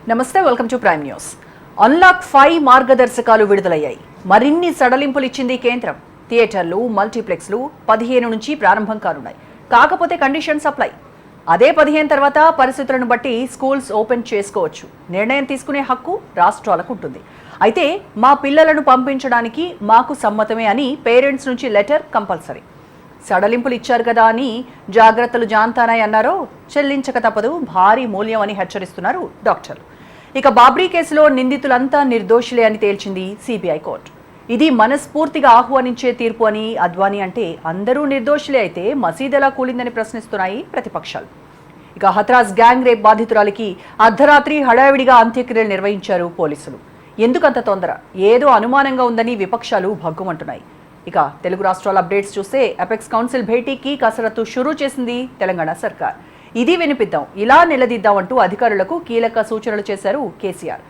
నమస్తే, welcome to prime news. Unlock 5 మార్గదర్శకాలు విడుదలయ్యాయి. మరిన్ని సడలింపులు ఇచ్చింది కేంద్రం. థియేటర్లు, మల్టీప్లెక్స్లు 15 నుంచి ప్రారంభం కానున్నాయి. కాకపోతే కండిషన్ సప్లై. అదే 15 తర్వాత పరిస్థితులను బట్టి స్కూల్స్ ఓపెన్ చేసుకోవచ్చు. నిర్ణయం తీసుకునే హక్కు రాష్ట్రాలకు ఉంటుంది. అయితే మా పిల్లలను పంపించడానికి మాకు సమ్మతమే అని పేరెంట్స్ నుంచి లెటర్ కంపల్సరీ. సడలింపులు ఇచ్చారు కదా అని జాగ్రత్తలు జాంతానాయి అన్నారో చెల్లించక తప్పదు భారీ మూల్యం అని హెచ్చరిస్తున్నారు డాక్టర్లు. ఇక బాబ్రీ కేసులో నిందితులంతా నిర్దోషులే అని తేల్చింది సిబిఐ కోర్టు. ఇది మనస్ఫూర్తిగా ఆహ్వానించే తీర్పు అని అద్వానీ అంటే అందరూ నిర్దోషులే అయితే మసీద్ ఎలా కూలిందని ప్రశ్నిస్తున్నాయి ప్రతిపక్షాలు. ఇక హత్రాస్ గ్యాంగ్ రేప్ బాధితురాలికి అర్ధరాత్రి హడావిడిగా అంత్యక్రియలు నిర్వహించారు పోలీసులు. ఎందుకంత తొందర? ఏదో అనుమానంగా ఉందని విపక్షాలు భగ్గుమంటున్నాయి. ఇక తెలుగు రాష్ట్రాల అప్డేట్స్ చూస్తే అపెక్స్ కౌన్సిల్ భేటీకి కసరత్తు షురూ చేసింది తెలంగాణ సర్కార్. ఇది వినిపిద్దాం, ఇలా నిలదీద్దాం అంటూ అధికారులకు కీలక సూచనలు చేశారు కేసీఆర్.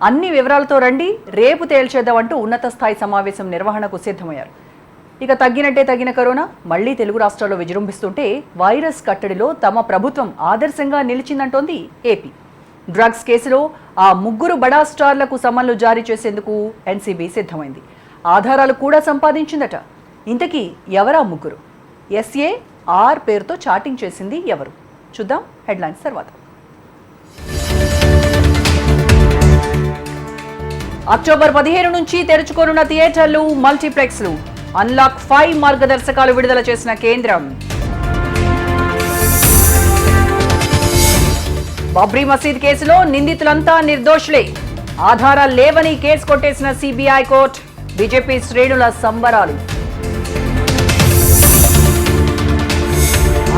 అన్ని వివరాలతో రండి, రేపు తేల్చేద్దాం అంటూ ఉన్నత స్థాయి సమావేశం నిర్వహణకు సిద్ధమయ్యారు. ఇక తగ్గినట్టే తగ్గిన కరోనా మళ్లీ తెలుగు రాష్ట్రాల్లో విజృంభిస్తుంటే వైరస్ కట్టడిలో తమ ప్రభుత్వం ఆదర్శంగా నిలిచిందంటోంది ఏపీ. డ్రగ్స్ కేసులో ఆ 3 బడా స్టార్లకు సమన్లు జారీ చేసేందుకు ఎన్సీబీ సిద్ధమైంది. ఆధారాలు కూడా సంపాదించిందట. ఇంతకీ ఎవరా 3? ఎస్ఏఆర్ పేరుతో చాటింగ్ చేసింది ఎవరు? చూద్దాం హెడ్లైన్స్ తర్వాత. అక్టోబర్ 15 నుంచి తెరుచుకోనున్న థియేటర్లు, మల్టీప్లెక్స్లు. అన్లాక్ 5 మార్గదర్శకాలు విడుదల చేసిన కేంద్రం. బాబ్రీ మసీద్ కేసులో నిందితులంతా నిర్దోషులే. ఆధారాలు లేవని కేసు కొట్టేసిన సిబిఐ కోర్టు. బీజేపీ శ్రేణుల సంబరాలు.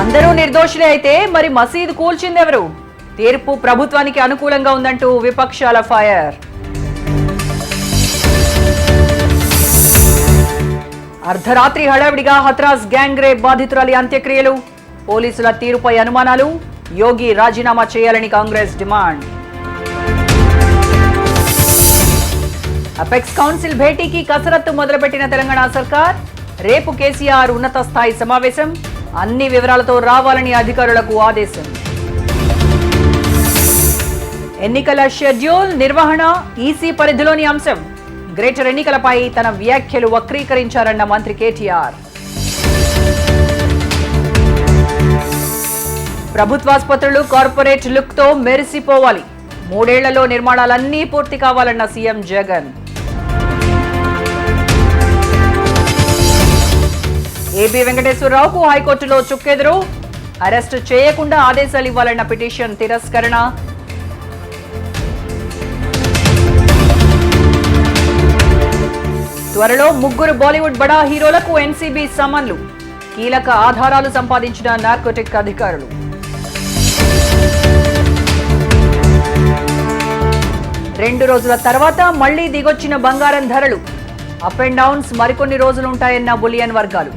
అందరూ నిర్దోషులే అయితే మరి మసీదు కూల్చిందెవరు? తీర్పు ప్రభుత్వానికి అనుకూలంగా ఉందంటూ విపక్షాల ఫైర్. అర్ధరాత్రి హడావిడిగా హత్రాస్ గ్యాంగ్ రేప్ బాధితురాలి అంత్యక్రియలు. పోలీసుల తీరుపై అనుమానాలు. యోగి రాజీనామా చేయాలని కాంగ్రెస్ డిమాండ్. అపెక్స్ కౌన్సిల్ భేటీకి కసరత్తు మొదలుపెట్టిన తెలంగాణ సర్కార్. రేపు కేసీఆర్ ఉన్నత స్థాయి సమావేశం. అన్ని వివరాలతో రావాలని అధికారులకు ఆదేశం. ఎన్నికల షెడ్యూల్, నిర్వహణ ఈసీ పరిధిలోని అంశం. గ్రేటర్ ఎన్నికలపై తన వ్యాఖ్యలు వక్రీకరించారన్న మంత్రి కేటీఆర్. ప్రభుత్వాసుపత్రులు కార్పొరేట్ లుక్ తో మెరిసిపోవాలి. 3 ఏళ్లలో నిర్మాణాలన్నీ పూర్తి కావాలన్న సీఎం జగన్. ఏబీ వెంకటేశ్వరరావుకు హైకోర్టులో చుక్కెదురు. అరెస్టు చేయకుండా ఆదేశాలు ఇవ్వాలన్న పిటిషన్ తిరస్కరణ. త్వరలో 3 బాలీవుడ్ బడా హీరోలకు ఎన్సీబీ సమన్లు. కీలక ఆధారాలు సంపాదించిన నార్కోటిక్ అధికారులు. రెండు రోజుల తర్వాత మళ్లీ దిగొచ్చిన బంగారం ధరలు. అప్ అండ్ డౌన్స్ మరికొన్ని రోజులుంటాయన్న బులియన్ వర్గాలు.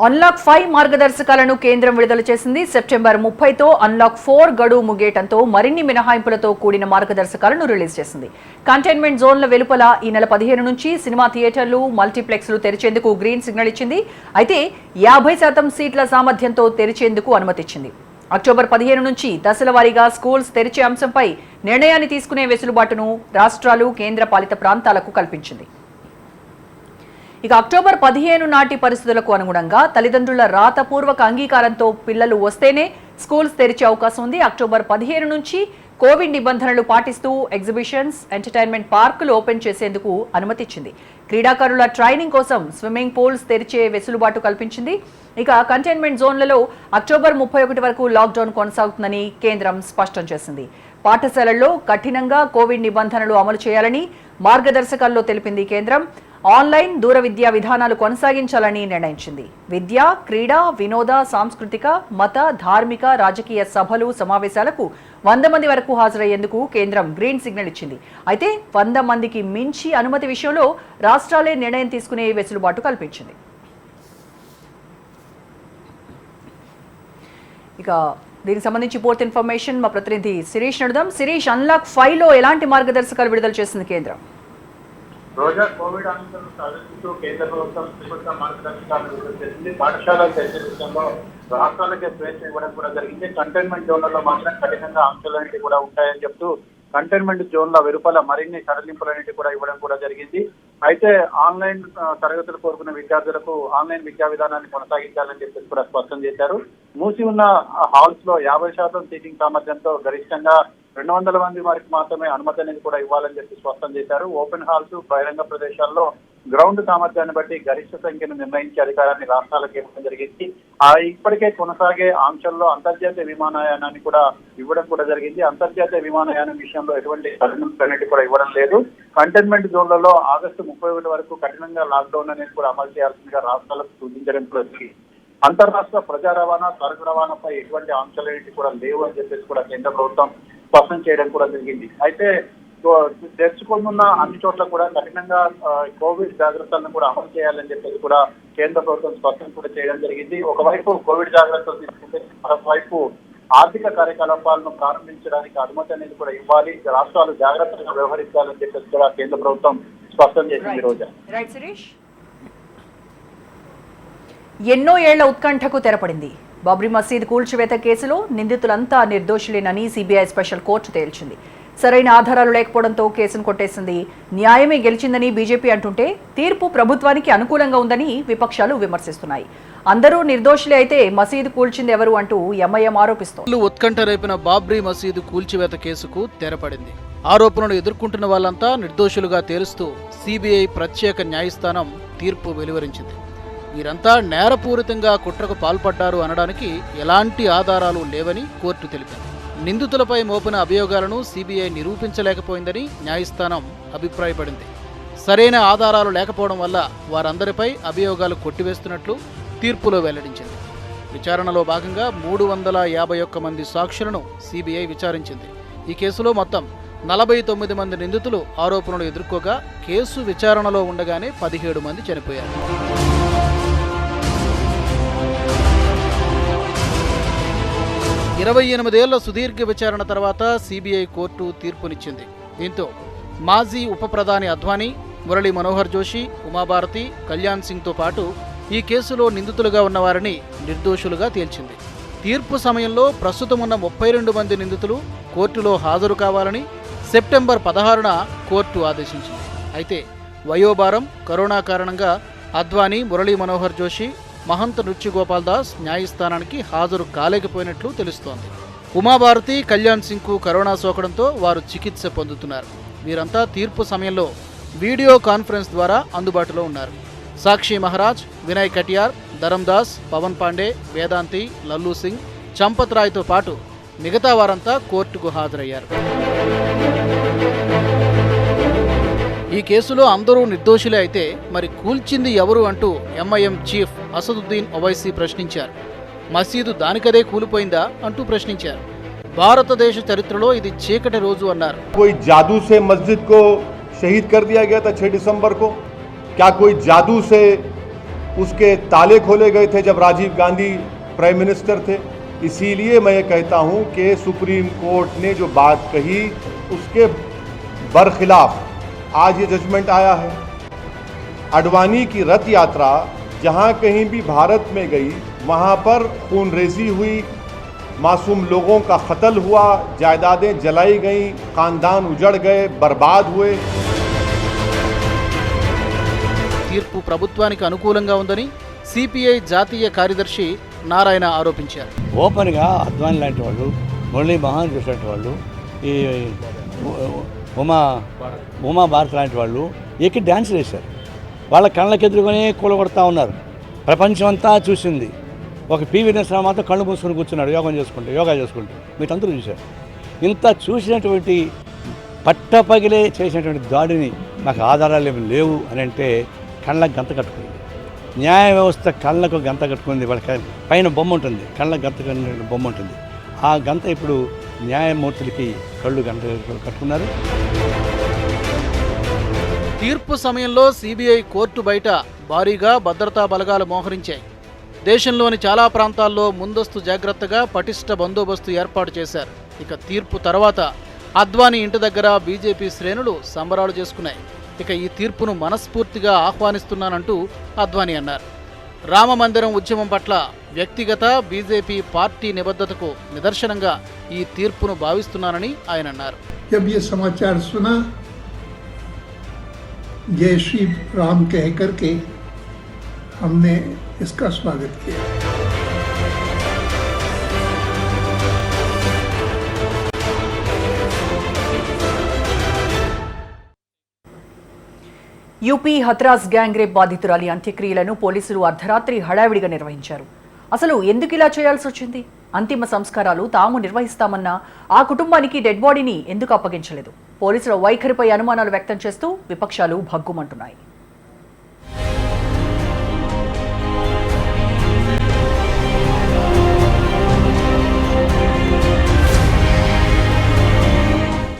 అన్లాక్ 5 మార్గదర్శకాలను కేంద్రం విడుదల చేసింది. సెప్టెంబర్ 30తో అన్లాక్ 4 గడువు ముగియటంతో మరిన్ని మినహాయింపులతో కూడిన మార్గదర్శకాలను రిలీజ్ చేసింది. కంటైన్మెంట్ జోన్ల వెలుపల ఈ నెల 15 నుంచి సినిమా థియేటర్లు, మల్టీప్లెక్స్లు తెరిచేందుకు గ్రీన్ సిగ్నల్ ఇచ్చింది. అయితే 50% సీట్ల సామర్థ్యంతో తెరిచేందుకు అనుమతిచ్చింది. అక్టోబర్ 15 నుంచి దశల వారీగా స్కూల్స్ తెరిచే అంశంపై నిర్ణయాన్ని తీసుకునే వెసులుబాటును రాష్ట్రాలు, కేంద్ర పాలిత ప్రాంతాలకు కల్పించింది. ఇక అక్టోబర్ 15 నాటి పరిస్థితులకు అనుగుణంగా తల్లిదండ్రుల రాతపూర్వక అంగీకారంతో పిల్లలు వస్తేనే స్కూల్స్ తెరిచే అవకాశం ఉంది. అక్టోబర్ 15 నుంచి కోవిడ్ నిబంధనలు పాటిస్తూ ఎగ్జిబిషన్స్, ఎంటర్టైన్మెంట్ పార్కులు ఓపెన్ చేసేందుకు అనుమతిచ్చింది. క్రీడాకారుల ట్రైనింగ్ కోసం స్విమ్మింగ్ పూల్స్ తెరిచే వెసులుబాటు కల్పించింది. ఇక కంటైన్మెంట్ జోన్లలో అక్టోబర్ 31 వరకు లాక్డౌన్ కొనసాగుతుందని కేంద్రం స్పష్టం చేసింది. పాఠశాలల్లో కఠినంగా కోవిడ్ నిబంధనలు అమలు చేయాలని మార్గదర్శకాల్లో తెలిపింది కేంద్రం. ఆన్లైన్, దూర విద్యా విధానాలు కొనసాగించాలని నిర్ణయించింది. విద్య, క్రీడా, వినోద, సాంస్కృతిక, మత, ధార్మిక, రాజకీయ సభలు, సమావేశాలకు 100 మంది వరకు హాజరయ్యేందుకు కేంద్రం గ్రీన్ సిగ్నల్ ఇచ్చింది. అయితే 100 మందికి మించి అనుమతి విషయంలో రాష్ట్రాలే నిర్ణయం తీసుకునే వెసులుబాటు కల్పించింది. ఇక దీనికి సంబంధించి పూర్తి ఇన్ఫర్మేషన్ మా ప్రతినిధి శిరీష్ నడుదాం. శిరీష్, అన్లాక్ 5లో ఎలాంటి మార్గదర్శకాలు విడుదల చేసింది కేంద్రం? రోజా కోవిడ్ ఆంక్షలను సాధిస్తూ కేంద్ర ప్రభుత్వం త్రిపక్ష మార్గదర్శకాలను విడుదల చేసింది. పాఠశాల తెరిచే విషయంలో రాష్ట్రాలకే స్వేచ్ఛ ఇవ్వడం కూడా జరిగింది. కంటైన్మెంట్ జోన్లలో మాత్రం కఠినంగా ఆంక్షలన్నిటి కూడా ఉంటాయని చెప్తూ కంటైన్మెంట్ జోన్ల వెలుపల మరిన్ని సడలింపులన్నిటి కూడా ఇవ్వడం కూడా జరిగింది. అయితే ఆన్లైన్ తరగతులు కోరుకున్న విద్యార్థులకు ఆన్లైన్ విద్యా విధానాన్ని కొనసాగించాలని చెప్పేసి కూడా స్పష్టం చేశారు. మూసి ఉన్న హాల్స్ లో 50% సీటింగ్ సామర్థ్యంతో గరిష్టంగా 200 మంది వారికి మాత్రమే అనుమతి అనేది కూడా ఇవ్వాలని చెప్పి స్పష్టం చేశారు. ఓపెన్ హాల్స్, బహిరంగ ప్రదేశాల్లో గ్రౌండ్ సామర్థ్యాన్ని బట్టి గరిష్ట సంఖ్యను నిర్ణయించే అధికారాన్ని రాష్ట్రాలకు ఇవ్వడం జరిగింది. ఇప్పటికే కొనసాగే ఆంక్షల్లో అంతర్జాతీయ విమానయానాన్ని కూడా ఇవ్వడం కూడా జరిగింది. అంతర్జాతీయ విమానయానం విషయంలో ఎటువంటి సడలింపులన్నిటి కూడా ఇవ్వడం లేదు. కంటైన్మెంట్ జోన్లలో ఆగస్టు 31 వరకు కఠినంగా లాక్డౌన్ అనేది కూడా అమలు చేయాల్సిందిగా రాష్ట్రాలకు సూచించడం కూడా జరిగింది. అంతర్రాష్ట్ర ప్రజా రవాణా, సరుకు రవాణాపై ఎటువంటి ఆంక్షలు కూడా లేవు అని చెప్పేసి కూడా కేంద్ర ప్రభుత్వం స్పష్టం చేయడం కూడా జరిగింది. అయితే తెరుచుకున్న అన్ని చోట్ల కూడా కఠినంగా కోవిడ్ జాగ్రత్తలను కూడా అమలు చేయాలని చెప్పేసి కూడా కేంద్ర ప్రభుత్వం స్పష్టం కూడా చేయడం జరిగింది. ఒకవైపు కోవిడ్ జాగ్రత్తలు తీసుకుంటే మరోవైపు ఆర్థిక కార్యకలాపాలను ప్రారంభించడానికి అనుమతి అనేది కూడా ఇవ్వాలి, రాష్ట్రాలు జాగ్రత్తగా వ్యవహరించాలని చెప్పేసి కూడా కేంద్ర ప్రభుత్వం స్పష్టం చేసింది. రోజా ఎన్నో ఏళ్ల ఉత్కంఠకు తెరపడింది. బాబ్రీ మసీద్ కూల్చివేత కేసులో నిందితులంతా నిర్దోషులేనని సిబిఐ స్పెషల్ కోర్టు తేల్చింది. సరైన ఆధారాలు లేకపోవడంతో కేసును కొట్టేసింది. న్యాయమే గెలిచిందని బీజేపీ అంటుంటే తీర్పు ప్రభుత్వానికి అనుకూలంగా ఉందని విపక్షాలు విమర్శిస్తున్నాయి. అందరూ నిర్దోషులే అయితే మసీదు కూల్చింది ఎవరు అంటూ ఎంఐఎం ఆరోపిస్తోంది. ఉత్కంఠ రేపిన బాబ్రీ మసీదు కూల్చివేత కేసుకు తెరపడింది. ఆరోపణలు ఎదుర్కొంటున్న వాళ్ళంతా నిర్దోషులుగా తేలుస్తూ సిబిఐ ప్రత్యేక న్యాయస్థానం తీర్పు వెలువరించింది. వీరంతా నేరపూరితంగా కుట్రకు పాల్పడ్డారు అనడానికి ఎలాంటి ఆధారాలు లేవని కోర్టు తెలిపింది. నిందితులపై మోపిన అభియోగాలను సిబిఐ నిరూపించలేకపోయిందని న్యాయస్థానం అభిప్రాయపడింది. సరైన ఆధారాలు లేకపోవడం వల్ల వారందరిపై అభియోగాలు కొట్టివేస్తున్నట్లు తీర్పులో వెల్లడించింది. విచారణలో భాగంగా 351 మంది సాక్షులను సిబిఐ విచారించింది. ఈ కేసులో మొత్తం 49 మంది నిందితులు ఆరోపణలు ఎదుర్కోగా కేసు విచారణలో ఉండగానే 17 మంది చనిపోయారు. 28 ఏళ్ల సుదీర్ఘ విచారణ తర్వాత సిబిఐ కోర్టు తీర్పునిచ్చింది. దీంతో మాజీ ఉప ప్రధాని అద్వానీ, మురళీ మనోహర్ జోషి, ఉమాభారతి, కళ్యాణ్ సింగ్తో పాటు ఈ కేసులో నిందితులుగా ఉన్నవారిని నిర్దోషులుగా తేల్చింది. తీర్పు సమయంలో ప్రస్తుతం ఉన్న 32 మంది నిందితులు కోర్టులో హాజరు కావాలని సెప్టెంబర్ 16న కోర్టు ఆదేశించింది. అయితే వయోభారం, కరోనా కారణంగా అద్వానీ, మురళీ మనోహర్ జోషి, మహంత్ నృత్యగోపాల్ దాస్ న్యాయస్థానానికి హాజరు కాలేకపోయినట్లు తెలుస్తోంది. ఉమాభారతి, కళ్యాణ్ సింగ్కు కరోనా సోకడంతో వారు చికిత్స పొందుతున్నారు. వీరంతా తీర్పు సమయంలో వీడియో కాన్ఫరెన్స్ ద్వారా అందుబాటులో ఉన్నారు. సాక్షి మహారాజ్, వినయ్ కటియార్, ధరందాస్, పవన్ పాండే, వేదాంతి, లల్లూ సింగ్, చంపత్ రాయ్తో పాటు మిగతా వారంతా కోర్టుకు హాజరయ్యారు. ఈ కేసులో అందరూ నిర్దోషులే అయితే మరి కూల్చింది ఎవరు అంటూ ఎంఐఎం చీఫ్ అసదుద్దీన్ ఓవైసీ ప్రశ్నించారు. మసీదు దానికదే కూలిపోయిందా అంటూ ప్రశ్నించారు. భారతదేశ చరిత్రలో ఇది చీకటి రోజు అన్నారు. कोई जादू से मस्जिद को शहीद कर दिया गया था 6 दिसंबर को? क्या कोई जादू से उसके ताले खोले गए थे जब राजीव गांधी प्राइम मिनिस्टर थे? इसीलिए मैं ये कहता हूं कि सुप्रीम कोर्ट ने जो बात कही उसके बरखिलाफ आज ये जजमेंट आया है। अडवाणी की रथ यात्रा जहां कहीं भी भारत में गई वहां पर खूनरेजी हुई, मासूम लोगों का कत्ल हुआ, जायदादें जलाई गई, खानदान उजड़ गए, बर्बाद हुए। తీర్పు ప్రభుత్వానికి అనుకూలంగా ఉందని సిపిఐ జాతీయ కార్యదర్శి నారాయణ ఆరోపించారు. ఓపెన్గా అద్వానీ లాంటి వాళ్ళు, మురళీ మోహన్ జోషి లాంటి వాళ్ళు, ఈ ఉమా భారత్ లాంటి వాళ్ళు ఎక్కి డ్యాన్స్ వేశారు. వాళ్ళ కళ్ళకెదురుగానే కూలగొడతా ఉన్నారు. ప్రపంచం అంతా చూసింది. ఒక పివి నరసింహ మాత్రం కళ్ళు మూసుకొని కూర్చున్నాడు యోగా చేసుకుంటూ. మీరందరూ చూశారు. ఇంత చూసినటువంటి పట్టపగిలే చేసినటువంటి దాడిని నాకు ఆధారాలు ఏమి లేవు అని అంటే కళ్ళకు గంత కట్టుకుంది. న్యాయ వ్యవస్థ కళ్ళకు గంత కట్టుకుంది. వాళ్ళ పైన బొమ్మ ఉంటుంది, కళ్ళకు గంత బొమ్మ ఉంటుంది. ఆ గంత ఇప్పుడు న్యాయమూర్తులకి కళ్ళు గంట కట్టుకున్నారు. తీర్పు సమయంలో సిబిఐ కోర్టు బయట భారీగా భద్రతా బలగాలు మోహరించాయి. దేశంలోని చాలా ప్రాంతాల్లో ముందస్తు జాగ్రత్తగా పటిష్ట బందోబస్తు ఏర్పాటు చేశారు. ఇక తీర్పు తర్వాత అద్వానీ ఇంటి దగ్గర బీజేపీ శ్రేణులు సంబరాలు చేసుకున్నాయి. ఇక ఈ తీర్పును మనస్ఫూర్తిగా ఆహ్వానిస్తున్నానంటూ అద్వానీ అన్నారు. రామ మందిరం ఉద్యమం పట్ల వ్యక్తిగత బీజేపీ పార్టీ నిబద్ధతకు నిదర్శనంగా ఈ తీర్పును భావిస్తున్నానని ఆయన అన్నారు. जब ये समाचार सुना, जय श्री राम कह करके हमने इसका स्वागत किया. యూపీ హత్రాస్ గ్యాంగ్ రేప్ బాధితురాలి అంత్యక్రియలను పోలీసులు అర్ధరాత్రి హడావిడిగా నిర్వహించారు. అసలు ఎందుకు ఇలా చేయాల్సి వచ్చింది? అంతిమ సంస్కారాలు తాము నిర్వహిస్తామన్నా ఆ కుటుంబానికి డెడ్ బాడీని ఎందుకు అప్పగించలేదు? పోలీసుల వైఖరిపై అనుమానాలు వ్యక్తం చేస్తూ విపక్షాలు భగ్గుమంటున్నాయి.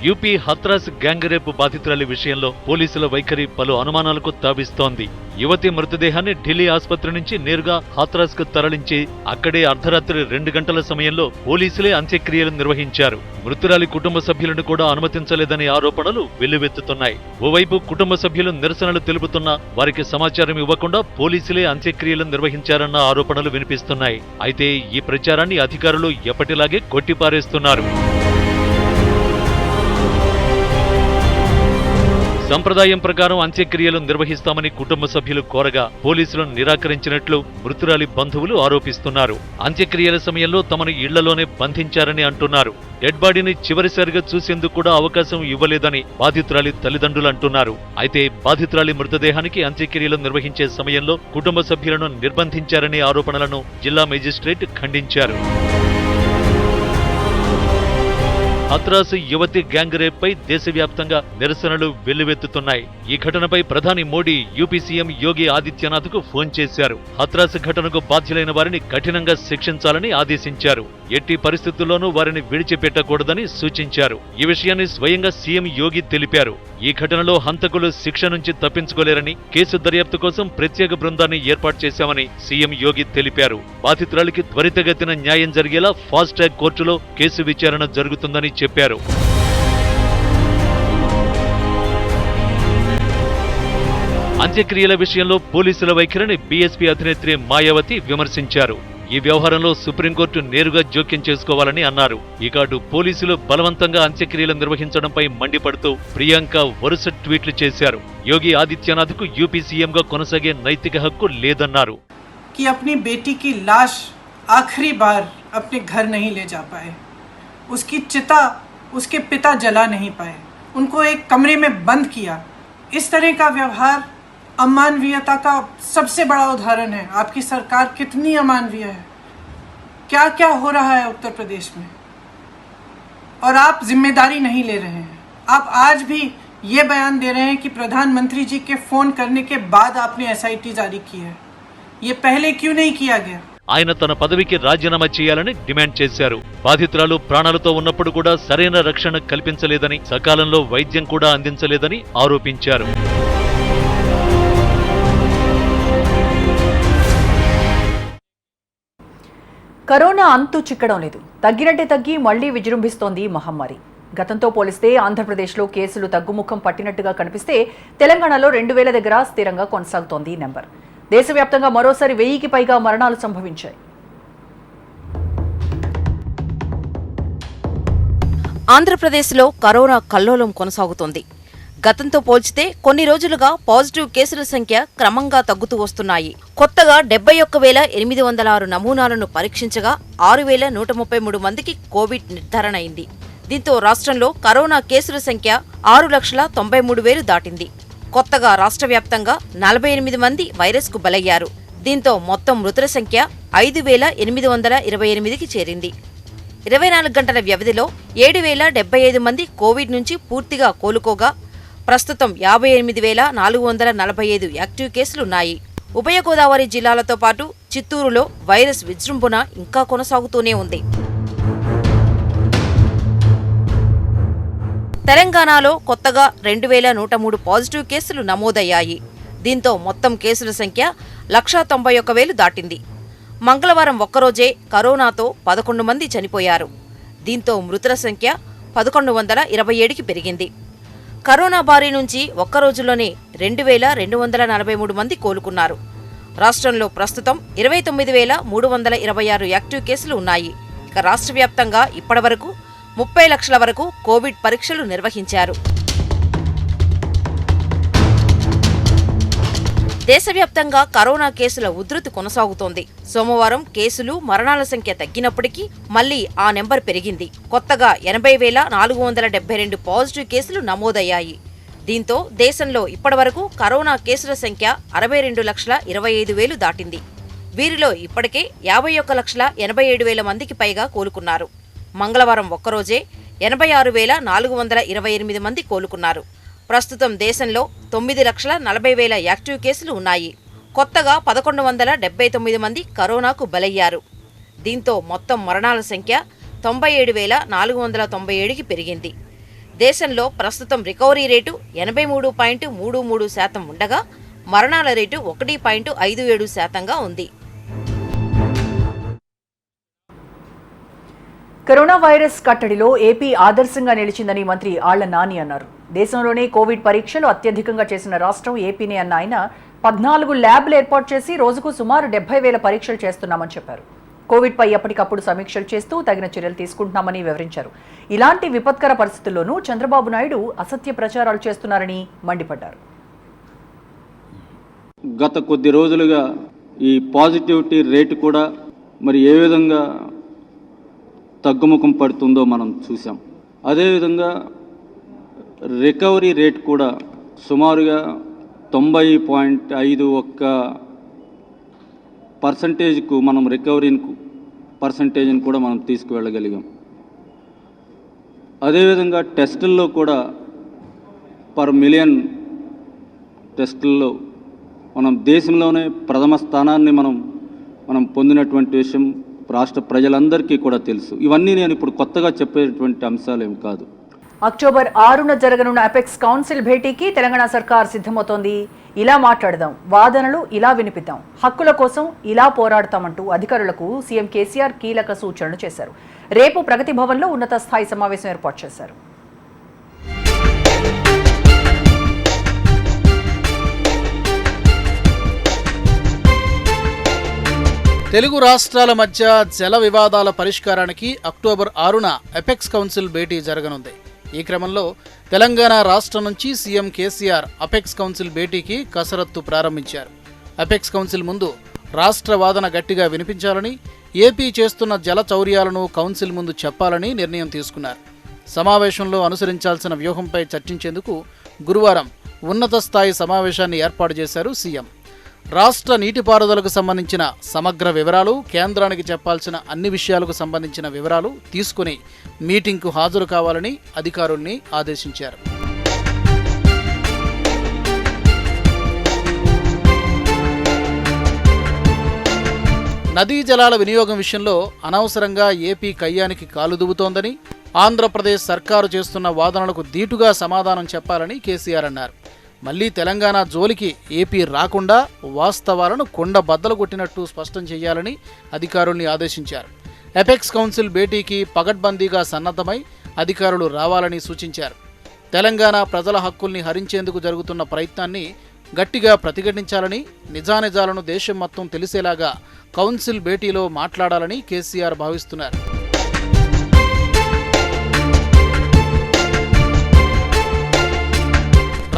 యూపీ హత్రాస్ గ్యాంగ్ రేపు బాధితురాలి విషయంలో పోలీసుల వైఖరి పలు అనుమానాలకు తావిస్తోంది. యువతి మృతదేహాన్ని ఢిల్లీ ఆసుపత్రి నుంచి నేరుగా హాత్రాస్ కు తరలించి అక్కడే అర్ధరాత్రి 2 గంటల సమయంలో పోలీసులే అంత్యక్రియలు నిర్వహించారు. మృతురాలి కుటుంబ సభ్యులను కూడా అనుమతించలేదనే ఆరోపణలు వెల్లువెత్తుతున్నాయి. ఓవైపు కుటుంబ సభ్యులు నిరసనలు తెలుపుతున్నా వారికి సమాచారం ఇవ్వకుండా పోలీసులే అంత్యక్రియలు నిర్వహించారన్న ఆరోపణలు వినిపిస్తున్నాయి. అయితే ఈ ప్రచారాన్ని అధికారులు ఎప్పటిలాగే కొట్టిపారేస్తున్నారు. సంప్రదాయం ప్రకారం అంత్యక్రియలు నిర్వహిస్తామని కుటుంబ సభ్యులు కోరగా పోలీసులను నిరాకరించినట్లు మృతురాలి బంధువులు ఆరోపిస్తున్నారు. అంత్యక్రియల సమయంలో తమను ఇళ్లలోనే బంధించారని అంటున్నారు. డెడ్ బాడీని చివరిసారిగా చూసేందుకు కూడా అవకాశం ఇవ్వలేదని బాధితురాలి తల్లిదండ్రులు అంటున్నారు. అయితే బాధితురాలి మృతదేహానికి అంత్యక్రియలు నిర్వహించే సమయంలో కుటుంబ సభ్యులను నిర్బంధించారనే ఆరోపణలను జిల్లా మేజిస్ట్రేట్ ఖండించారు. హత్రాస్ యువతి గ్యాంగ్ రేప్ పై దేశవ్యాప్తంగా నిరసనలు వెల్లువెత్తుతున్నాయి. ఈ ఘటనపై ప్రధాని మోడీ యూపీ సీఎం యోగి ఆదిత్యనాథ్ కు ఫోన్ చేశారు. హత్రాస్ ఘటనకు బాధ్యులైన వారిని కఠినంగా శిక్షించాలని ఆదేశించారు. ఎట్టి పరిస్థితుల్లోనూ వారిని విడిచిపెట్టకూడదని సూచించారు. ఈ విషయాన్ని స్వయంగా సీఎం యోగి తెలిపారు. ఈ ఘటనలో హంతకులు శిక్ష నుంచి తప్పించుకోలేరని, కేసు దర్యాప్తు కోసం ప్రత్యేక బృందాన్ని ఏర్పాటు చేశామని సీఎం యోగి తెలిపారు. బాధితురాలికి త్వరితగతిన న్యాయం జరిగేలా ఫాస్ట్ ట్రాక్ కోర్టులో కేసు విచారణ జరుగుతుందని చెప్పారు. అంత్యక్రియల విషయంలో పోలీసుల వైఖరిని బీఎస్పీ అధినేత్రి మాయావతి విమర్శించారు. ఈ వ్యవహారంలో సుప్రీంకోర్టు నేరుగా జోక్యం చేసుకోవాలని అన్నారు. ఇక అటు పోలీసులు బలవంతంగా అంత్యక్రియలు నిర్వహించడంపై మండిపడుతూ ప్రియాంక వరుస ట్వీట్లు చేశారు. యోగి ఆదిత్యనాథ్ కు యూపీ సీఎంగా కొనసాగే నైతిక హక్కు లేదన్నారు. कि अपनी बेटी की लाश आखिरी बार अपने घर नहीं ले जा पाए, उसकी चिता उसके पिता जला नहीं पाए, उनको एक कमरे में बंद किया. इस तरह का व्यवहार अमानवीयता का सबसे बड़ा उदाहरण है. आपकी सरकार कितनी अमानवीय है. क्या क्या हो रहा है उत्तर प्रदेश में और आप जिम्मेदारी नहीं ले रहे हैं. आप आज भी ये बयान दे रहे हैं कि प्रधानमंत्री जी के फोन करने के बाद आपने SIT जारी की है. ये पहले क्यों नहीं किया गया? ఆయన తన పదవికి రాజీనామా చేయాలని డిమాండ్ చేశారు. బాధితురాలు ప్రాణాలతో ఉన్నప్పుడు కూడా సరైన రక్షణ కల్పించలేదని, సకాలంలో వైద్యం కూడా అందించలేదని ఆరోపించారు. కరోనా అంతు చిక్కడం లేదు. తగ్గినట్టే తగ్గి మళ్లీ విజృంభిస్తోంది మహమ్మారి. గతంతో పోలిస్తే ఆంధ్రప్రదేశ్లో కేసులు తగ్గుముఖం పట్టినట్టుగా కనిపిస్తే తెలంగాణలో 2000 దగ్గర స్థిరంగా కొనసాగుతోంది ఈ నెంబర్. దేశవ్యాప్తంగా మరోసారి 1000కి పైగా మరణాలు సంభవించాయి. ఆంధ్రప్రదేశ్లో కరోనా కల్లోలం కొనసాగుతోంది. గతంతో పోల్చితే కొన్ని రోజులుగా పాజిటివ్ కేసుల సంఖ్య క్రమంగా తగ్గుతూ వస్తున్నాయి. కొత్తగా 71,806 నమూనాలను పరీక్షించగా 6,133 మందికి కోవిడ్ నిర్ధారణ అయింది. దీంతో రాష్ట్రంలో కరోనా కేసుల సంఖ్య 6,93,000 దాటింది. కొత్తగా రాష్ట్ర వ్యాప్తంగా 48 మంది వైరస్కు బలయ్యారు. దీంతో మొత్తం మృతుల సంఖ్య 5,828కి చేరింది. 24 గంటల వ్యవధిలో 7,075 మంది కోవిడ్ నుంచి పూర్తిగా కోలుకోగా ప్రస్తుతం 58,445 యాక్టివ్ కేసులున్నాయి. ఉభయ గోదావరి జిల్లాలతో పాటు చిత్తూరులో వైరస్ విజృంభణ ఇంకా కొనసాగుతూనే ఉంది. తెలంగాణలో కొత్తగా 2,103 పాజిటివ్ కేసులు నమోదయ్యాయి. దీంతో మొత్తం కేసుల సంఖ్య 191,000 దాటింది. మంగళవారం ఒక్కరోజే కరోనాతో 11 మంది చనిపోయారు. దీంతో మృతుల సంఖ్య 1127కి పెరిగింది. కరోనా బారి నుంచి ఒక్క రోజులోనే 2243 మంది కోలుకున్నారు. రాష్ట్రంలో ప్రస్తుతం 29326 యాక్టివ్ కేసులు ఉన్నాయి. ఇక రాష్ట్ర వ్యాప్తంగా ఇప్పటివరకు 30 లక్షల వరకు కోవిడ్ పరీక్షలు నిర్వహించారు. దేశవ్యాప్తంగా కరోనా కేసుల ఉధృతి కొనసాగుతోంది. సోమవారం కేసులు, మరణాల సంఖ్య తగ్గినప్పటికీ మళ్లీ ఆ నెంబర్ పెరిగింది. కొత్తగా 80,472 పాజిటివ్ కేసులు నమోదయ్యాయి. దీంతో దేశంలో ఇప్పటివరకు కరోనా కేసుల సంఖ్య 62,25,000 దాటింది. వీరిలో ఇప్పటికే 51,87,000 మందికి పైగా కోలుకున్నారు. మంగళవారం ఒక్కరోజే 86,428 మంది కోలుకున్నారు. ప్రస్తుతం దేశంలో 9,40,000 యాక్టివ్ కేసులు ఉన్నాయి. కొత్తగా 1,179 మంది కరోనాకు బలయ్యారు. దీంతో మొత్తం మరణాల సంఖ్య 97,497కి పెరిగింది. దేశంలో ప్రస్తుతం రికవరీ రేటు 83.33% ఉండగా మరణాల రేటు 1.57%గా ఉంది. కరోనా వైరస్ కట్టడిలో ఏపీ ఆదర్శంగా నిలిచిందని మంత్రి ఆళ్ల నాని అన్నారు. దేశంలోనే కోవిడ్ పరీక్షలు అత్యధికంగా చేసిన రాష్ట్రం ఏపీనే అన్న ఆయన 14 ల్యాబ్లు ఏర్పాటు చేసి రోజుకు సుమారు 70,000 పరీక్షలు చేస్తున్నామని చెప్పారు. కోవిడ్పై ఎప్పటికప్పుడు సమీక్షలు చేస్తూ తగిన చర్యలు తీసుకుంటున్నామని వివరించారు. ఇలాంటి విపత్కర పరిస్థితుల్లోనూ చంద్రబాబు నాయుడు అసత్య ప్రచారాలు చేస్తున్నారని మండిపడ్డారు. గత కొద్ది రోజులుగా ఈ పాజిటివిటీ రేటు కూడా మరి ఏ విధంగా తగ్గుముఖం పడుతుందో మనం చూసాం. అదేవిధంగా రికవరీ రేట్ కూడా సుమారుగా 90.51% మనం రికవరీ పర్సంటేజ్ని కూడా మనం తీసుకువెళ్ళగలిగాం. అదేవిధంగా టెస్టుల్లో కూడా పర్ మిలియన్ టెస్టుల్లో మనం దేశంలోనే ప్రథమ స్థానాన్ని మనం పొందినటువంటి విషయం రాష్ట్ర ప్రజలందరికీ కూడా తెలుసు. ఇవన్నీ నేను ఇప్పుడు కొత్తగా చెప్పేటువంటి అంశాలేం కాదు. అక్టోబర్ 6న జరగనున్న అపెక్స్ కౌన్సిల్ భేటీకి తెలంగాణ సర్కార్ సిద్ధమవుతోంది. ఇలా మాట్లాడదాం, వాదనలు ఇలా వినిపిద్దాం, హక్కుల కోసం ఇలా పోరాడతామంటూ అధికారులకు సీఎం కేసీఆర్ కీలక సూచనలు చేశారు. రేపు ప్రగతి భవన్లో ఉన్నత స్థాయి సమావేశం ఏర్పాటు చేశారు. తెలుగు రాష్ట్రాల మధ్య జల వివాదాల పరిష్కారానికి అక్టోబర్ 6న అపెక్స్ కౌన్సిల్ భేటీ జరగనుంది. ఈ క్రమంలో తెలంగాణ రాష్ట్రం నుంచి సీఎం కేసీఆర్ అపెక్స్ కౌన్సిల్ భేటీకి కసరత్తు ప్రారంభించారు. అపెక్స్ కౌన్సిల్ ముందు రాష్ట్ర వాదన గట్టిగా వినిపించాలని, ఏపీ చేస్తున్న జల చౌర్యాలను కౌన్సిల్ ముందు చెప్పాలని నిర్ణయం తీసుకున్నారు. సమావేశంలో అనుసరించాల్సిన వ్యూహంపై చర్చించేందుకు గురువారం ఉన్నత స్థాయి సమావేశాన్ని ఏర్పాటు చేశారు సీఎం. రాష్ట్ర నీటిపారుదలకు సంబంధించిన సమగ్ర వివరాలు, కేంద్రానికి చెప్పాల్సిన అన్ని విషయాలకు సంబంధించిన వివరాలు తీసుకుని మీటింగ్కు హాజరు కావాలని అధికారుల్ని ఆదేశించారు. నదీ జలాల వినియోగం విషయంలో అనవసరంగా ఏపీ కయ్యానికి కాలు దువ్వుతోందని, ఆంధ్రప్రదేశ్ సర్కారు చేస్తున్న వాదనలకు ధీటుగా సమాధానం చెప్పాలని కేసీఆర్ అన్నారు. మళ్లీ తెలంగాణ జోలికి ఏపీ రాకుండా వాస్తవాలను కొండ బద్దలు కొట్టినట్టు స్పష్టం చేయాలని అధికారుల్ని ఆదేశించారు. అపెక్స్ కౌన్సిల్ భేటీకి పగడ్బందీగా సన్నద్ధమై అధికారులు రావాలని సూచించారు. తెలంగాణ ప్రజల హక్కుల్ని హరించేందుకు జరుగుతున్న ప్రయత్నాన్ని గట్టిగా ప్రతిఘటించాలని, నిజానిజాలను దేశం మొత్తం తెలిసేలాగా కౌన్సిల్ భేటీలో మాట్లాడాలని కేసీఆర్ భావిస్తున్నారు.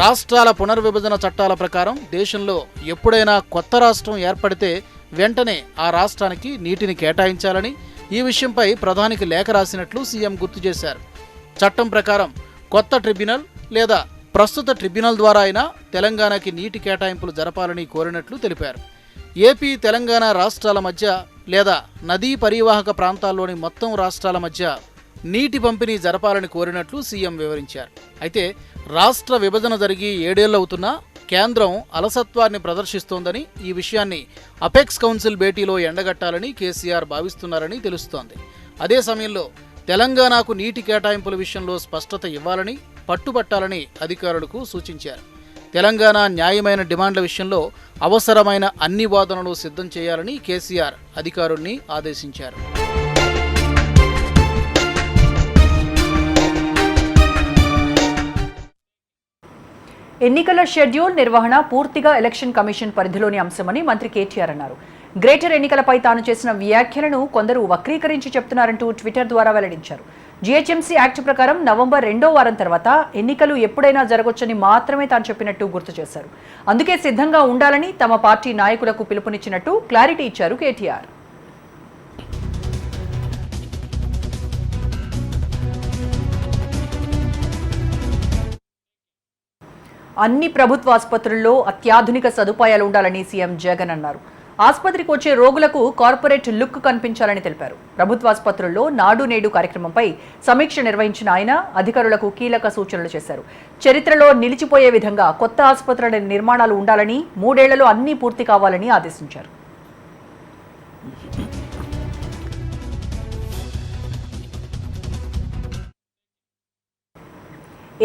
రాష్ట్రాల పునర్విభజన చట్టాల ప్రకారం దేశంలో ఎప్పుడైనా కొత్త రాష్ట్రం ఏర్పడితే వెంటనే ఆ రాష్ట్రానికి నీటిని కేటాయించాలని, ఈ విషయంపై ప్రధానికి లేఖ రాసినట్లు సీఎం గుర్తు చేశారు. చట్టం ప్రకారం కొత్త ట్రిబ్యునల్ లేదా ప్రస్తుత ట్రిబ్యునల్ ద్వారా అయినా తెలంగాణకి నీటి కేటాయింపులు జరపాలని కోరినట్లు తెలిపారు. ఏపీ తెలంగాణ రాష్ట్రాల మధ్య లేదా నదీ పరివాహక ప్రాంతాల్లోని మొత్తం రాష్ట్రాల మధ్య నీటి పంపిణీ జరపాలని కోరినట్లు సీఎం వివరించారు. అయితే రాష్ట్ర విభజన జరిగి 7 ఏళ్లవుతున్నా కేంద్రం అలసత్వాన్ని ప్రదర్శిస్తోందని, ఈ విషయాన్ని అపెక్స్ కౌన్సిల్ భేటీలో ఎండగట్టాలని కేసీఆర్ భావిస్తున్నారని తెలుస్తోంది. అదే సమయంలో తెలంగాణకు నీటి కేటాయింపుల విషయంలో స్పష్టత ఇవ్వాలని, పట్టుబట్టాలని అధికారులకు సూచించారు. తెలంగాణ న్యాయమైన డిమాండ్ల విషయంలో అవసరమైన అన్ని వాదనలు సిద్ధం చేయాలని కేసీఆర్ అధికారుల్ని ఆదేశించారు. ఎన్నికల షెడ్యూల్ నిర్వహణ పూర్తిగా ఎలక్షన్ కమిషన్ పరిధిలోని అంశమని మంత్రి కేటీఆర్ అన్నారు. గ్రేటర్ ఎన్నికలపై తాను చేసిన వ్యాఖ్యలను కొందరు వక్రీకరించి చెప్తున్నారంటూ ట్విట్టర్ ద్వారా వెల్లడించారు. జీహెచ్ఎంసీ యాక్ట్ ప్రకారం నవంబర్ 2వ వారం తర్వాత ఎన్నికలు ఎప్పుడైనా జరగొచ్చని మాత్రమే తాను చెప్పినట్టు గుర్తు చేశారు. అందుకే సిద్ధంగా ఉండాలని తమ పార్టీ నాయకులకు పిలుపునిచ్చినట్టు క్లారిటీ ఇచ్చారు కేటీఆర్. అన్ని ప్రభుత్వ ఆసుపత్రుల్లో అత్యాధునిక సదుపాయాలు ఉండాలని సీఎం జగన్ అన్నారు. ఆసుపత్రికి వచ్చే రోగులకు కార్పొరేట్ లుక్ కనిపించాలని తెలిపారు. ప్రభుత్వ ఆసుపత్రుల్లో నాడు నేడు కార్యక్రమంపై సమీక్ష నిర్వహించిన ఆయన అధికారులకు కీలక సూచనలు చేశారు. చరిత్రలో నిలిచిపోయే విధంగా కొత్త ఆసుపత్రుల నిర్మాణాలు ఉండాలని, 3 ఏళ్లలో అన్నీ పూర్తి కావాలని ఆదేశించారు.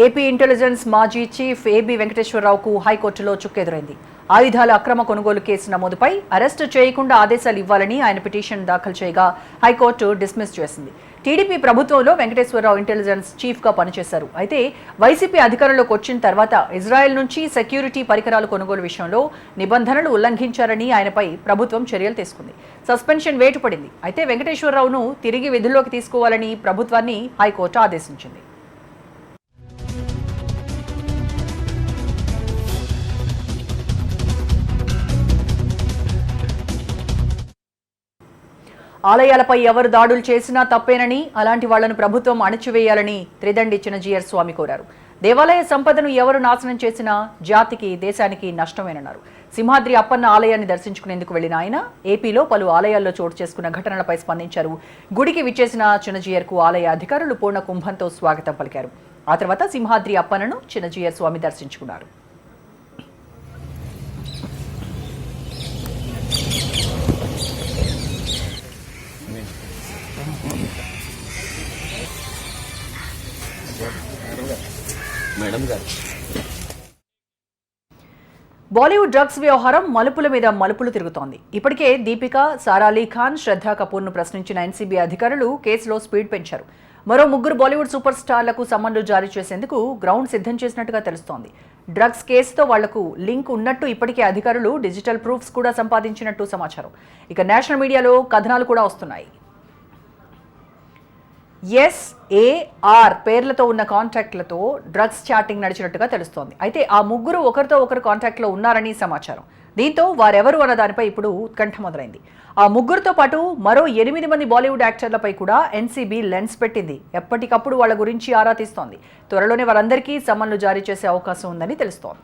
ఏపీ ఇంటెలిజెన్స్ మాజీ చీఫ్ ఏబీ వెంకటేశ్వరరావుకు హైకోర్టులో చుక్కెదురైంది. ఆయుధాల అక్రమ కొనుగోలు కేసు నమోదుపై అరెస్టు చేయకుండా ఆదేశాలు ఇవ్వాలని ఆయన పిటిషన్ దాఖలు చేయగా హైకోర్టు డిస్మిస్ చేసింది. టీడీపీ ప్రభుత్వంలో వెంకటేశ్వరరావు ఇంటెలిజెన్స్ చీఫ్గా పనిచేశారు. అయితే వైసీపీ అధికారంలోకి వచ్చిన తర్వాత ఇజ్రాయెల్ నుంచి సెక్యూరిటీ పరికరాల కొనుగోలు విషయంలో నిబంధనలు ఉల్లంఘించారని ఆయనపై ప్రభుత్వం చర్యలు తీసుకుంది. సస్పెన్షన్ వేటు పడింది. అయితే వెంకటేశ్వరరావును తిరిగి విధుల్లోకి తీసుకోవాలని ప్రభుత్వాన్ని హైకోర్టు ఆదేశించింది. ఆలయాలపై ఎవరు దాడులు చేసినా తప్పేనని, అలాంటి వాళ్లను ప్రభుత్వం అణచివేయాలని త్రిదండి చినజీయర్ స్వామి కోరారు. దేవాలయ సంపదను ఎవరు నాశనం చేసినా జాతికి, దేశానికి నష్టమేనన్నారు. సింహాద్రి అప్పన్న ఆలయాన్ని దర్శించుకునేందుకు వెళ్లిన ఆయన ఏపీలో పలు ఆలయాల్లో చోటు చేసుకున్న ఘటనలపై స్పందించారు. గుడికి విచ్చేసిన చినజీయర్కు ఆలయ అధికారులు పూర్ణ కుంభంతో స్వాగతం పలికారు. ఆ తర్వాత సింహాద్రి అప్పన్నను చినజీయర్ స్వామి దర్శించుకున్నారు. బాలీవుడ్ డ్రగ్స్ వ్యవహారం మలుపుల మీద మలుపులు తిరుగుతోంది. ఇప్పటికే దీపిక, సారా అలీ ఖాన్, శ్రద్ధా కపూర్ను ప్రశ్నించిన ఎన్సీబీ అధికారులు కేసులో స్పీడ్ పెంచారు. మరో 3 బాలీవుడ్ సూపర్ స్టార్లకు సమన్లు జారీ చేసేందుకు గ్రౌండ్ సిద్ధం చేసినట్టుగా తెలుస్తోంది. డ్రగ్స్ కేసుతో వాళ్లకు లింక్ ఉన్నట్టు ఇప్పటికే అధికారులు డిజిటల్ ప్రూఫ్స్ కూడా సంపాదించినట్టు సమాచారం. ఇక నేషనల్ మీడియాలో కథనాలు కూడా వస్తున్నాయి. SAR పేర్లతో ఉన్న కాంటాక్ట్లతో డ్రగ్స్ చాటింగ్ నడిచినట్టుగా తెలుస్తోంది. అయితే ఆ 3 ఒకరితో ఒకరు కాంటాక్ట్లో ఉన్నారని సమాచారం. దీంతో వారెవరు అన్న దానిపై ఇప్పుడు ఉత్కంఠ మొదలైంది. ఆ 3తో పాటు మరో 8 మంది బాలీవుడ్ యాక్టర్లపై కూడా ఎన్సీబీ లెన్స్ పెట్టింది. ఎప్పటికప్పుడు వాళ్ల గురించి ఆరా తీస్తోంది. త్వరలోనే వారందరికీ సమన్లు జారీ చేసే అవకాశం ఉందని తెలుస్తోంది.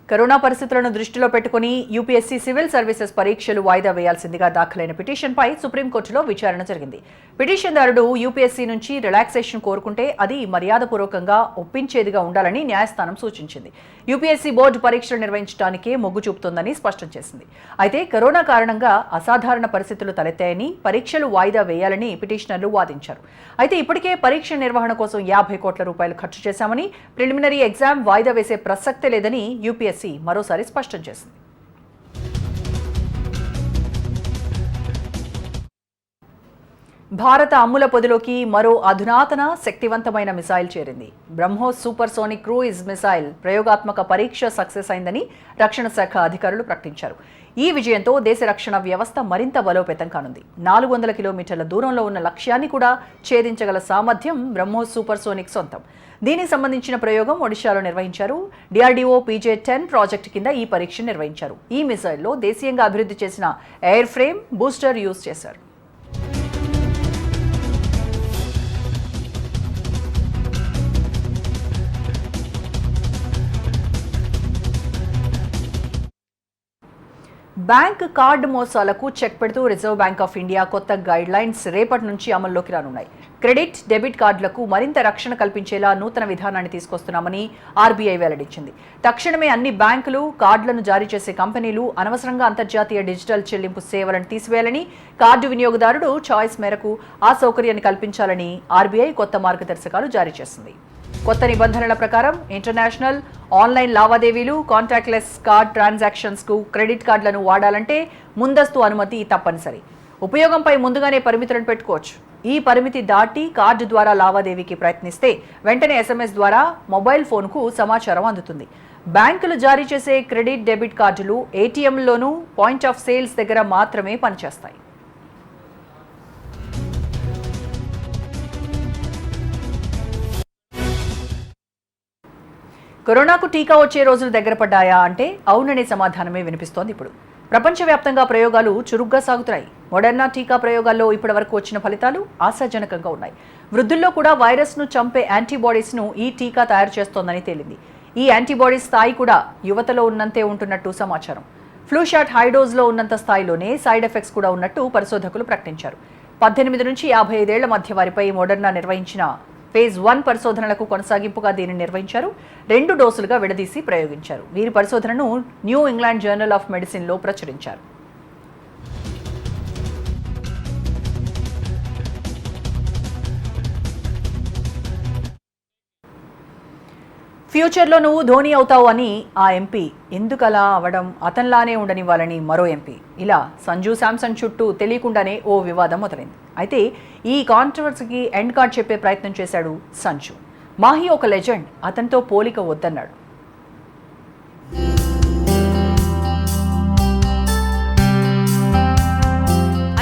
కరోనా పరిస్థితులను దృష్టిలో పెట్టుకుని యూపీఎస్సీ సివిల్ సర్వీసెస్ పరీక్షలు వాయిదా వేయాల్సిందిగా దాఖలైన పిటిషన్పై సుప్రీంకోర్టులో విచారణ జరిగింది. పిటిషన్దారుడు యూపీఎస్సీ నుంచి రిలాక్సేషన్ కోరుకుంటే అది మర్యాదపూర్వకంగా ఒప్పించేదిగా ఉండాలని న్యాయస్థానం సూచించింది. యూపీఎస్సీ బోర్డు పరీక్షలు నిర్వహించడానికే మొగ్గు చూపుతోందని స్పష్టం చేసింది. అయితే కరోనా కారణంగా అసాధారణ పరిస్థితులు తలెత్తాయని, పరీక్షలు వాయిదా వేయాలని పిటిషనర్లు వాదించారు. అయితే ఇప్పటికే పరీక్ష నిర్వహణ కోసం 50 కోట్ల రూపాయలు ఖర్చు చేశామని, ప్రిలిమినరీ ఎగ్జామ్ వాయిదా వేసే ప్రసక్తే లేదని యూపీఎస్సీ మరోసారి స్పష్టం చేసింది. భారత అమ్ముల పొదిలోకి మరో అధునాతన శక్తివంతమైన మిసైల్ చేరింది. BrahMos super sonic cruise missile ప్రయోగాత్మక పరీక్ష సక్సెస్ అయిందని రక్షణ శాఖ అధికారులు ప్రకటించారు. ఈ విజయంతో దేశ రక్షణ వ్యవస్థ మరింత బలోపేతం కానుంది. 400 కిలోమీటర్ల దూరంలో ఉన్న లక్ష్యాన్ని కూడా ఛేదించగల సామర్థ్యం బ్రహ్మోస్ సూపర్ సోనిక్ సొంతం. దీనికి సంబంధించిన ప్రయోగం ఒడిశాలో నిర్వహించారు. DRDO PJ-10 ప్రాజెక్టు కింద ఈ పరీక్ష నిర్వహించారు. ఈ మిసైల్లో దేశీయంగా అభివృద్ధి చేసిన ఎయిర్ ఫ్రేమ్, బూస్టర్ యూజ్ చేశారు. బ్యాంక్ కార్డు మోసాలకు చెక్ పెడుతూ రిజర్వ్ బ్యాంక్ ఆఫ్ ఇండియా కొత్త గైడ్ లైన్స్ రేపటి నుంచి అమల్లోకి రానున్నాయి. క్రెడిట్, డెబిట్ కార్డులకు మరింత రక్షణ కల్పించేలా నూతన విధానాన్ని తీసుకొస్తున్నామని ఆర్బీఐ వెల్లడించింది. తక్షణమే అన్ని బ్యాంకులు, కార్డులను జారీ చేసే కంపెనీలు అనవసరంగా అంతర్జాతీయ డిజిటల్ చెల్లింపు సేవలను తీసివేయాలని, కార్డు వినియోగదారుడు చాయిస్ మేరకు ఆ సౌకర్యాన్ని కల్పించాలని ఆర్బీఐ కొత్త మార్గదర్శకాలు జారీ చేసింది. కొత్త నిబంధనల ప్రకారం ఇంటర్నేషనల్ ఆన్లైన్ లావాదేవీలు, కాంటాక్ట్లెస్ కార్డ్ ట్రాన్సాక్షన్స్కు క్రెడిట్ కార్డులను వాడాలంటే ముందస్తు అనుమతి తప్పనిసరి. ఉపయోగంపై ముందుగానే పరిమితులను పెట్టుకోవచ్చు. ఈ పరిమితి దాటి కార్డు ద్వారా లావాదేవీకి ప్రయత్నిస్తే వెంటనే SMS ద్వారా మొబైల్ ఫోన్కు సమాచారం అందుతుంది. బ్యాంకులు జారీ చేసే క్రెడిట్, డెబిట్ కార్డులు ATMల్లోనూ పాయింట్ ఆఫ్ సేల్స్ దగ్గర మాత్రమే పనిచేస్తాయి. కరోనాకు టీకా వచ్చే రోజులు దగ్గర పడ్డాయా అంటే అవుననే సమాధానమే వినిపిస్తోంది. ఇప్పుడు ప్రపంచవ్యాప్తంగా ప్రయోగాలు చురుగ్గా సాగుతున్నాయి. మోడర్నా టీకా ప్రయోగాల్లో ఇప్పటివరకు వచ్చిన ఫలితాలు ఆశాజనకంగా ఉన్నాయి. వృద్ధుల్లో కూడా వైరస్ను చంపే యాంటీబాడీస్ను ఈ టీకా తయారు చేస్తోందని తేలింది. ఈ యాంటీబాడీస్ స్థాయి కూడా యువతలో ఉన్నంతే ఉంటున్నట్టు సమాచారం. ఫ్లూ షాట్ హైడోజ్లో ఉన్నంత స్థాయిలోనే సైడ్ ఎఫెక్ట్స్ కూడా ఉన్నట్టు పరిశోధకులు ప్రకటించారు. 18 నుంచి 55 ఏళ్ల మధ్య వారిపై మోడర్నా నిర్వహించిన ఫేజ్ 1 పరిశోధనలకు కొనసాగింపుగా దీనిని నిర్వహించారు. 2 డోసులుగా విడదీసి ప్రయోగించారు. వీరి పరిశోధనను న్యూ ఇంగ్లాండ్ జర్నల్ ఆఫ్ మెడిసిన్లో ప్రచురించారు. ఫ్యూచర్లో నువ్వు ధోని అవుతావు అని ఆ ఎంపీ ఎందుకలా అవడం, అతనిలానే ఉండనివ్వాలని మరో ఎంపీ, ఇలా సంజు శాంసన్ చుట్టూ తెలియకుండానే ఓ వివాదం మొదలైంది. అయితే ఈ కాంట్రవర్సీకి ఎండ్ కార్డ్ చెప్పే ప్రయత్నం చేశాడు సంజు. మాహి ఒక లెజెండ్, అతనితో పోలిక వద్దన్నాడు.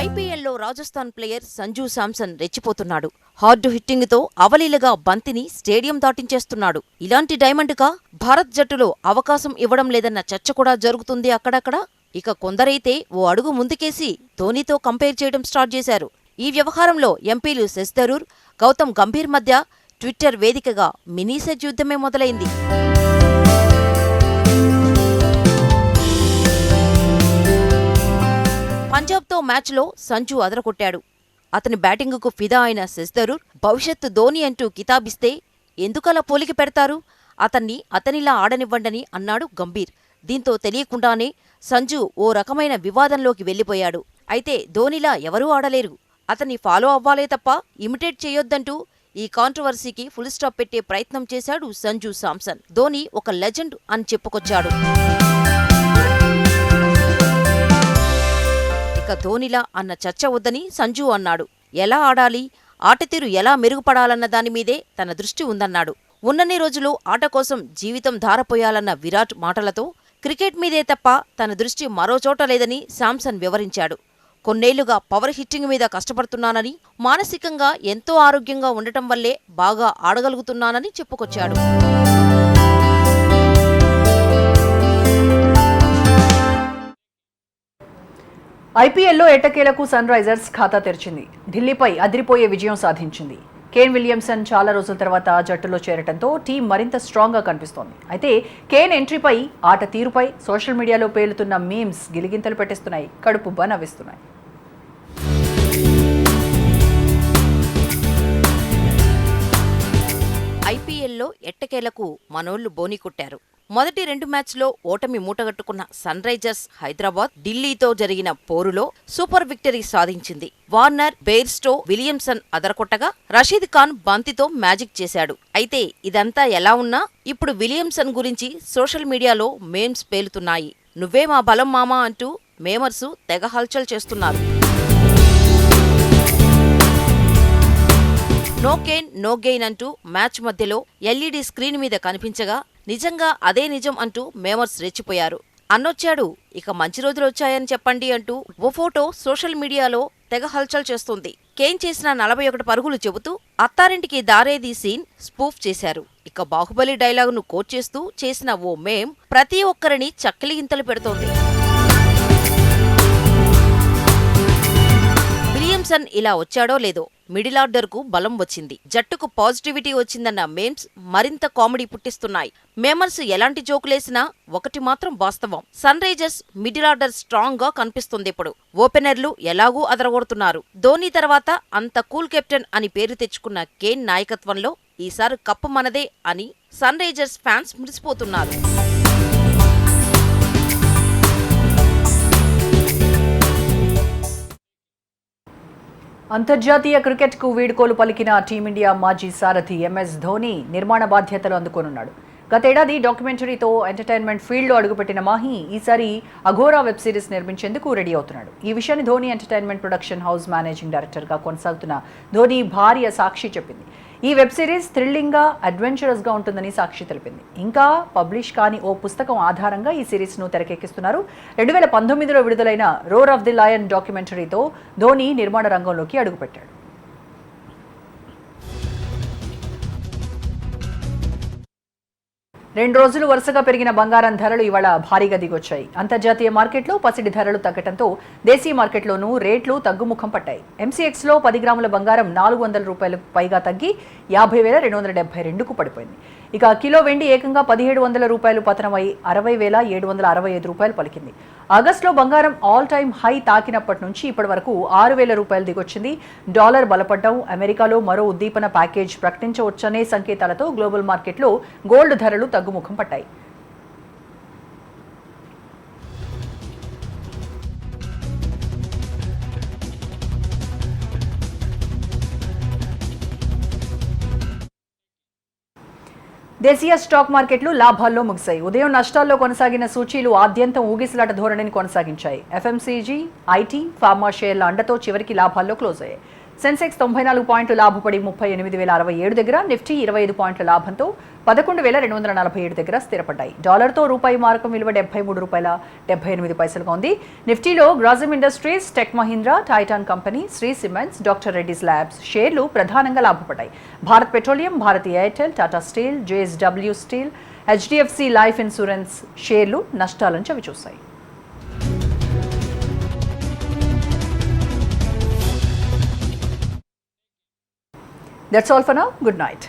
ఐపీఎల్లో రాజస్థాన్ ప్లేయర్ సంజు శాంసన్ రెచ్చిపోతున్నాడు. హార్డ్ హిట్టింగ్ తో అవలీలగా బంతిని స్టేడియం దాటించేస్తున్నాడు. ఇలాంటి డైమండ్గా భారత్ జట్టులో అవకాశం ఇవ్వడం లేదన్న చర్చ కూడా జరుగుతుంది అక్కడక్కడ. ఇక కొందరైతే ఓ అడుగు ముందుకేసి ధోనీతో కంపేర్ చేయడం స్టార్ట్ చేశారు. ఈ వ్యవహారంలో ఎంపీలు శశి థరూర్, గౌతమ్ గంభీర్ మధ్య ట్విట్టర్ వేదికగా మినీ సెజ్ యుద్ధమే మొదలైంది. పంజాబ్తో మ్యాచ్లో సంజు అదరకొట్టాడు. అతని బ్యాటింగుకు ఫిదా అయిన శశి థరూర్ భవిష్యత్తు ధోని అంటూ కితాబిస్తే ఎందుకలా పోలికి పెడతారు, అతన్ని అతనిలా ఆడనివ్వండని అన్నాడు గంభీర్. దీంతో తెలియకుండానే సంజు ఓ రకమైన వివాదంలోకి వెళ్లిపోయాడు. అయితే ధోనిలా ఎవరూ ఆడలేరు, అతన్ని ఫాలో అవ్వాలే తప్ప ఇమిటేట్ చేయొద్దంటూ ఈ కాంట్రవర్సీకి ఫుల్ స్టాప్ పెట్టే ప్రయత్నం చేశాడు సంజు శాంసన్. ధోని ఒక లెజెండ్ అని చెప్పుకొచ్చాడు. ఇక ధోనిలా అన్న చర్చ వద్దని సంజు అన్నాడు. ఎలా ఆడాలి, ఆటతీరు ఎలా మెరుగుపడాలన్న దానిమీదే తన దృష్టి ఉందన్నాడు. ఉన్నన్ని రోజులు ఆట కోసం జీవితం ధారపోయాలన్న విరాట్ మాటలతో క్రికెట్ మీదే తప్ప తన దృష్టి మరోచోట లేదని శాంసన్ వివరించాడు. కొన్నేళ్లుగా పవర్ హిట్టింగ్ మీద కష్టపడుతున్నానని, మానసికంగా ఎంతో ఆరోగ్యంగా ఉండటం వల్లే బాగా ఆడగలుగుతున్నానని చెప్పుకొచ్చాడు. ఐపీఎల్లో ఎట్టకేలకు సన్ రైజర్స్ ఖాతా తెరిచింది. ఢిల్లీపై అదిరిపోయే విజయం సాధించింది. కేన్ విలియమ్సన్ చాలా రోజుల తర్వాత జట్టులో చేరటంతో టీం మరింత స్ట్రాంగ్గా కనిపిస్తోంది. అయితే కేన్ ఎంట్రీపై, ఆట తీరుపై సోషల్ మీడియాలో పేలుతున్న మీమ్స్ గిలిగింతలు పెట్టిస్తున్నాయి, కడుపుబ్బా నవ్విస్తున్నాయి. ఐపీఎల్లో ఎట్టకేలకు మనోళ్లు బోని కొట్టారు. మొదటి 2 మ్యాచ్లో ఓటమి మూటగట్టుకున్న సన్ రైజర్స్ హైదరాబాద్ ఢిల్లీతో జరిగిన పోరులో సూపర్ విక్టరీ సాధించింది. వార్నర్, బెయిర్స్టో, విలియమ్సన్ అదరకొట్టగా రషీద్ ఖాన్ బంతితో మ్యాజిక్ చేశాడు. అయితే ఇదంతా ఎలా ఉన్నా ఇప్పుడు విలియమ్సన్ గురించి సోషల్ మీడియాలో మేమ్స్ పేలుతున్నాయి. నువ్వే మా బలం మామా అంటూ మేమర్సు తెగ హల్చల్ చేస్తున్నారు. నో కేన్ నో గెయిన్ అంటూ మ్యాచ్ మధ్యలో ఎల్ఈడీ స్క్రీన్ మీద కనిపించగా నిజంగా అదే నిజం అంటూ మేమర్స్ రెచ్చిపోయారు. అన్నొచ్చాడు, ఇక మంచి రోజులొచ్చాయని చెప్పండి అంటూ ఓ ఫోటో సోషల్ మీడియాలో తెగ హల్చల్ చేస్తోంది. కేన్ చేసిన 41 పరుగులు చెబుతూ అత్తారింటికి దారేది సీన్ స్పూఫ్ చేశారు. ఇక బాహుబలి డైలాగును కోట్ చేస్తూ చేసిన ఓ మేమ్ ప్రతి ఒక్కరిని చక్కిలిగింతలు పెడుతోంది. విలియమ్సన్ ఇలా వచ్చాడో లేదో మిడిల్ ఆర్డర్కు బలం వచ్చింది, జట్టుకు పాజిటివిటీ వచ్చిందన్న మేమ్స్ మరింత కామెడీ పుట్టిస్తున్నాయి. మేమర్స్ ఎలాంటి జోకులేసినా ఒకటి మాత్రం వాస్తవం, Sunrisers middle order strong గా కనిపిస్తుంది. ఇప్పుడు ఓపెనర్లు ఎలాగూ అదరగొడుతున్నారు. ధోని తర్వాత అంత కూల్ కెప్టెన్ అని పేరు తెచ్చుకున్న కేన్ నాయకత్వంలో ఈసారి కప్పు మనదే అని సన్ రైజర్స్ ఫ్యాన్స్ మురిసిపోతున్నారు. అంతర్జాతీయ క్రికెట్కు వీడ్కోలు పలికిన టీమిండియా మాజీ సారథి ఎంఎస్ ధోని నిర్మాణ బాధ్యతలు అందుకోనున్నాడు. గతేడాది డాక్యుమెంటరీతో ఎంటర్టైన్మెంట్ ఫీల్డ్లో అడుగుపెట్టిన మాహి ఈసారి అఘోరా వెబ్ సిరీస్ నిర్మించేందుకు రెడీ అవుతున్నాడు. ఈ విషయాన్ని Dhoni entertainment production house managing డైరెక్టర్గా కొనసాగుతున్న ధోని భార్య సాక్షి చెప్పింది. ఈ వెబ్ సిరీస్ థ్రిల్లింగ్గా, అడ్వెంచరస్గా ఉంటుందని సాక్షి తెలిపింది. ఇంకా పబ్లిష్ కాని ఓ పుస్తకం ఆధారంగా ఈ సిరీస్ను తెరకెక్కిస్తున్నారు. 2019లో విడుదలైన రోర్ ఆఫ్ ది లయన్ డాక్యుమెంటరీతో ధోని నిర్మాణ రంగంలోకి అడుగుపెట్టాడు. రెండు రోజులు వరుసగా పెరిగిన బంగారం ధరలు ఇవాళ భారీగా దిగొచ్చాయి. అంతర్జాతీయ మార్కెట్లో పసిడి ధరలు తగ్గడంతో దేశీయ మార్కెట్లోనూ రేట్లు తగ్గుముఖం పట్టాయి. MCXలో 10 గ్రాముల బంగారం $400 పైగా తగ్గి 50,272కు పడిపోయింది. ఇక కిలో వెండి ఏకంగా $1,700 పతనమై $60,765 పలికింది. ఆగస్టులో బంగారం ఆల్ టైమ్ హై తాకినప్పటి నుంచి ఇప్పటి వరకు $6,000 దిగొచ్చింది. డాలర్ బలపడ్డం, అమెరికాలో మరో ఉద్దీపన ప్యాకేజ్ ప్రకటించవచ్చనే సంకేతాలతో గ్లోబల్ మార్కెట్లో గోల్డ్ ధరలు తగ్గుముఖం పట్టాయి. దేశీయ స్టాక్ మార్కెట్లు లాభాల్లో ముగిశాయి. ఉదయం నష్టాల్లో కొనసాగిన సూచీలు ఆద్యంతం ఊగిసలాట ధోరణిని కొనసాగించాయి. FMCG, IT, ఫార్మా షేర్ల అండతో చివరికి లాభాల్లో క్లోజ్ అయ్యాయి. సెన్సెక్స్ 94 పాయింట్లు లాభపడి 38,067 దగ్గర, నిఫ్టీ 25 పాయింట్ల లాభంతో 11,247 దగ్గర స్థిరపడ్డాయి. డాలర్తో రూపాయి మారకం విలువ $73.78గా ఉంది. నిఫ్టీలో Grasim industries, tech Mahindra, Titan company, Shree cements, doctor Reddy's labs షేర్లు ప్రధానంగా లాభపడ్డాయి. Bharat petroleum, Bharti Airtel, Tata steel, JSW steel, HDFC life insurance షేర్లు నష్టాలను చవిచూశాయి. That's all for now. Good night.